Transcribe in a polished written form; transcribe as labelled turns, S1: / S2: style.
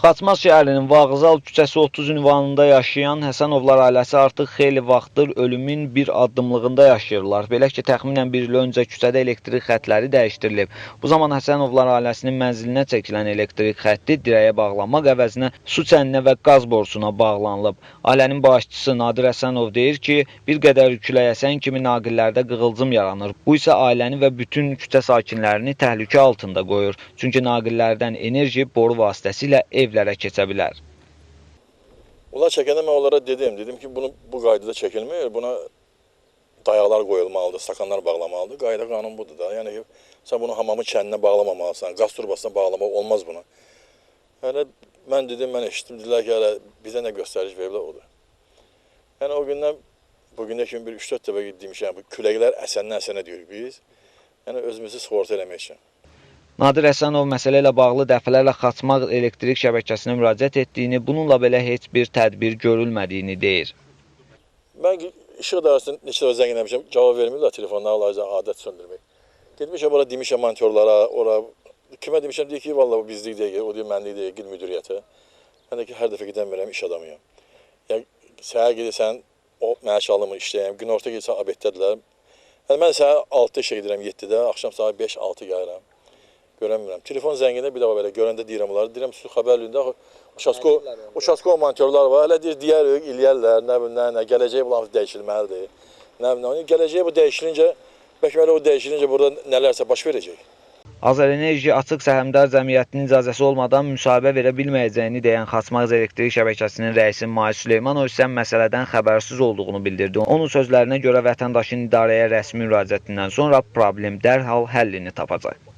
S1: Xaçmaz şəhərinin Vağzal küçəsi 30 ünvanında yaşayan Həsənovlar ailəsi artıq xeyli vaxtdır ölümün bir addımlığında yaşayırlar. Belə ki, təxminən bir il öncə küçədə elektrik xətləri dəyişdirilib. Bu zaman Həsənovlar ailəsinin mənzilinə çəkilən elektrik xətti dirəyə bağlanmaq əvəzinə su çəninə və qaz borusuna bağlanılıb. Ailənin başçısı Nadir Həsənov deyir ki, bir qədər külək əsən kimi naqillərdə qığılcım yaranır. Bu isə ailəni və bütün küçə sakinlərini təhlükə altında qoyur. Çünki naqillərdən enerji boru vasitəsilə evlərə keçə bilər.
S2: Onlar çəkəndə mən onlara dedim ki, bu qaydada çəkilmir, buna dayaqlar qoyulmalıdır, stakanlar bağlamalıdır. Qayda qanun budur da. Yəni ki, sən bunu hamamın kəndinə bağlamamalısan, qaz turbasına bağlamaq olmaz buna. Yəni mən dedim, mən eşitdim, dedilər ki, bizə nə göstəriş veriblər odur. Yəni o gündən bugünə kimi bir 3-4 dəfə demişəm, bu küləklər əsəndən-əsənə deyirik biz. Yəni özümüzü sığorta eləmək üçün.
S1: Nadir Həsənov məsələ ilə bağlı dəfələrlə Xaçmaz elektrik şəbəkəsinə müraciət etdiyini, bununla belə heç bir tədbir görülmədiyini deyir.
S2: Mən işıq idarəsində neçə dəfə zəng eləmişəm, cavab vermirlər, telefonlarla adət söndürmək. Getmişəm ora, demişəm monitörlara, ora kimə demişəm, deyir ki, vallahi bu bizlik deyil, o deyir mənlik deyil, gid müdiriyyətə. Mən də ki, hər dəfə gedəmirəm, iş adamıyam. Yəni səhər gedirsən, o mənə çalımı işləyəm, günorta gedirsən, abetdədirlər. Yəni mən səhər 6-da işə gedirəm, 7-də, axşam saat 5-6 gəlirəm. Görənmirəm. Telefon zəngində bir dəfə belə görəndə deyirəm onları. Deyirəm siz xəbərliyində uçasko monitörlər var. Hələ deyir deyərik, eləyərlər, nə bilim, nə, gələcək bulan dəyişilməlidir. Nə bilim, gələcək bu dəyişilincə, bəlkə o dəyişilincə burada nələrsə baş verəcək.
S1: Azərenerji Açıq Səhmdar Cəmiyyətinin icazəsi olmadan müsahibə verə bilməyəcəyini deyən Xaçmaz elektrik şəbəkəsinin rəisi Mahir Süleymanov isə məsələdən xəbərsiz olduğunu bildirdi. Onun sözlərinə görə vətəndaşın idarəyə rəsmi müraciətindən sonra problem dərhal həllini tapacaq.